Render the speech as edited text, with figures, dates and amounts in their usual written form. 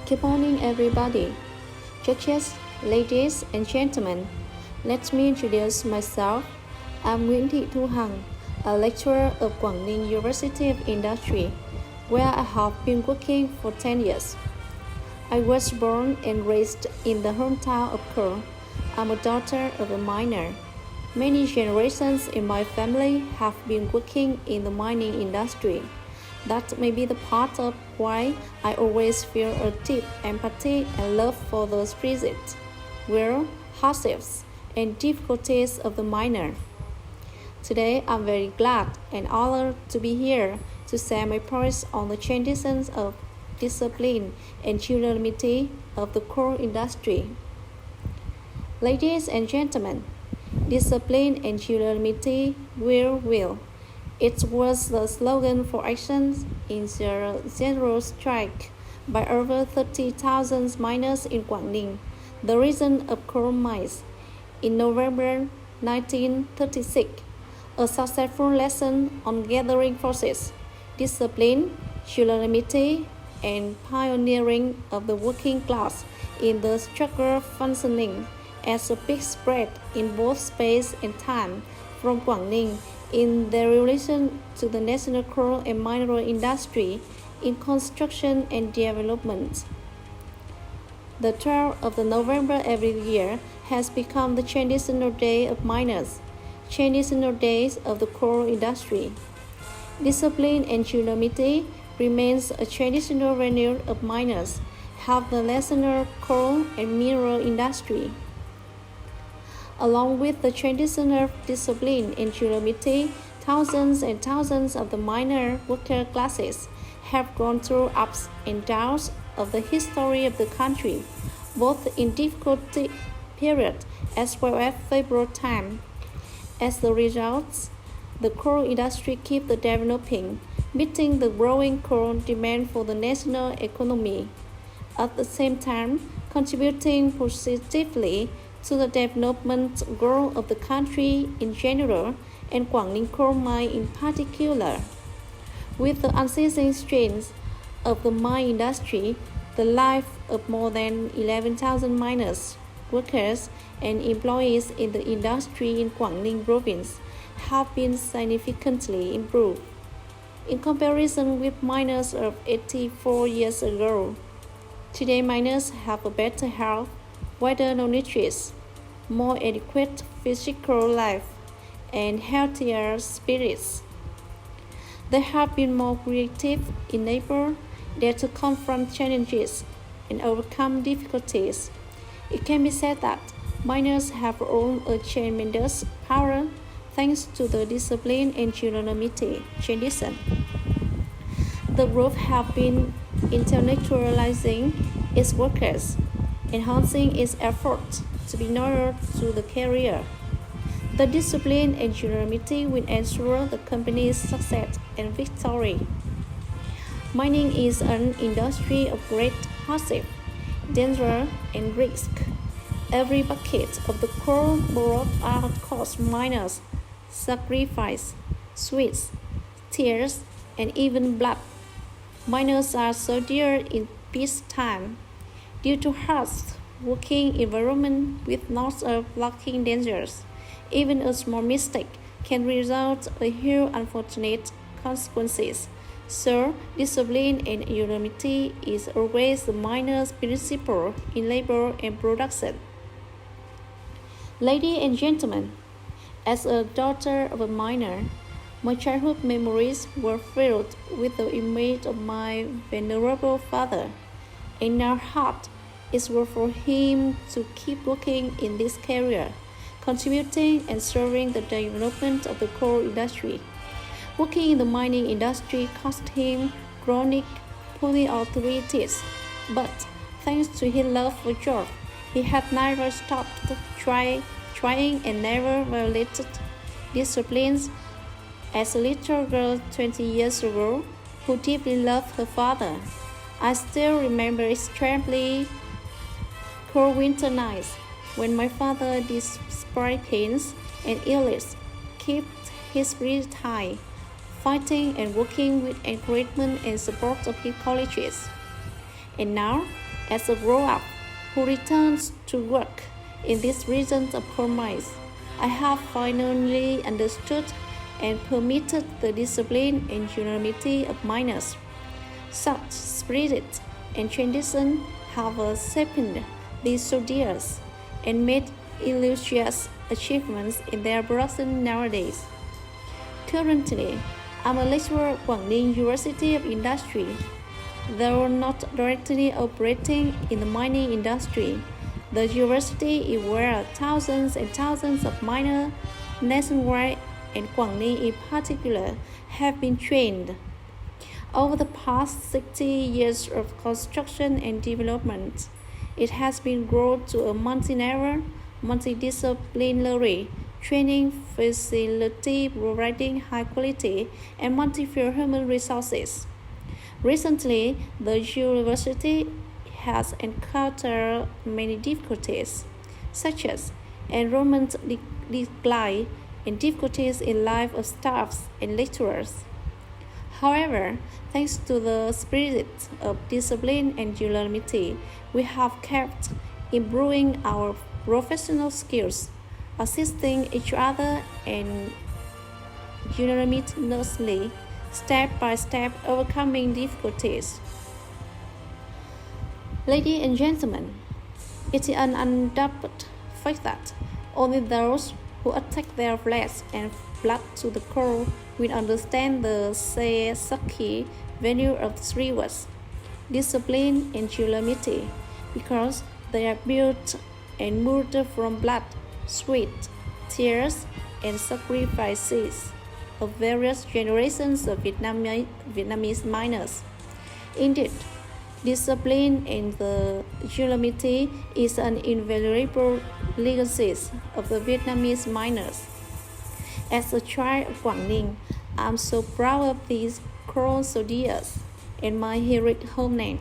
Good morning, everybody. Judges, ladies, and gentlemen, let me introduce myself. I'm Nguyễn Thị Thu Hằng, a lecturer of Quảng Ninh University of Industry, where I have been working for 10 years. I was born and raised in the hometown of Khmer. I'm a daughter of a miner. Many generations in my family have been working in the mining industry. That may be the part of why I always feel a deep empathy and love for the spirit, will, hardships, and difficulties of the miner. Today, I'm very glad and honored to be here to share my points on the transitions of discipline and unanimity of the coal industry. Ladies and gentlemen, discipline and unanimity will. It was the slogan for actions in the general strike by over 30,000 miners in Quảng Ninh, the region of coal mines, in November 1936. A successful lesson on gathering forces, discipline, unanimity, and pioneering of the working class in the struggle functioning as a big spread in both space and time from Quảng Ninh in their relation to the national coal and mineral industry in construction and development. The 12th of November every year has become the traditional day of miners, traditional days of the coal industry. Discipline and unanimity remains a traditional venue of miners, help the national coal and mineral industry. Along with the traditional discipline and unanimity, thousands and thousands of the minor worker classes have gone through ups and downs of the history of the country, both in difficult period as well as favorable time. As the result, the coal industry keeps developing, meeting the growing coal demand for the national economy, at the same time contributing positively to the development growth of the country in general and Quảng Ninh coal mine in particular. With the unceasing strains of the mine industry, the life of more than 11,000 miners, workers, and employees in the industry in Quảng Ninh province have been significantly improved. In comparison with miners of 84 years ago, today miners have a better health, wider knowledge, more adequate physical life, and healthier spirits. They have been more creative, enabled to confront challenges and overcome difficulties. It can be said that miners have won a tremendous power thanks to the discipline and unanimity tradition. The group have been intellectualizing its workers, enhancing its efforts to be loyal to the career. The discipline and unanimity will ensure the company's success and victory. Mining is an industry of great hardship, danger, and risk. Every bucket of the coal brought out cost miners sacrifice, sweat, tears, and even blood. Miners are so dear in peacetime due to harsh working environment with lots of blocking dangers. Even a small mistake can result in huge unfortunate consequences. So, discipline and unanimity is always the miner's principle in labor and production. Ladies and gentlemen, as a daughter of a miner, my childhood memories were filled with the image of my venerable father. In our heart, it was for him to keep working in this career, contributing and serving the development of the coal industry. Working in the mining industry cost him chronic polyarthritis, but thanks to his love for job, he had never stopped trying and never violated disciplines. As a little girl 20 years ago, who deeply loved her father, I still remember extremely cold winter nights when my father, despite pains and illness, kept his spirit high, fighting and working with encouragement and support of his colleagues. And now, As a grown-up who returns to work in these regions of promise, I have finally understood and permitted the discipline and unanimity of miners. Such spirit and tradition have shaped these soldiers and made illustrious achievements in their production nowadays. Currently, I'm a lecturer at Quảng Ninh University of Industry. Though not directly operating in the mining industry, the university is where thousands and thousands of miners nationwide and Quảng Ninh in particular have been trained. Over the past 60 years of construction and development, it has been grown to a multi-level, multidisciplinary training facility providing high quality and multi-field human resources. Recently, the university has encountered many difficulties, such as enrollment decline and difficulties in life of staffs and lecturers. However, thanks to the spirit of discipline and unanimity, we have kept improving our professional skills, assisting each other and unanimously, step by step, overcoming difficulties. Ladies and gentlemen, it is an undoubted fact that only those who attack their flesh and blood to the core will understand the Seisaki value of three words, discipline and unanimity, because they are built and moved from blood, sweat, tears, and sacrifices of various generations of Vietnamese miners. Indeed, discipline and the unanimity is an invaluable legacy of the Vietnamese miners. As a child of Quảng Ninh, I'm so proud of these crown soldiers and my heroic homeland.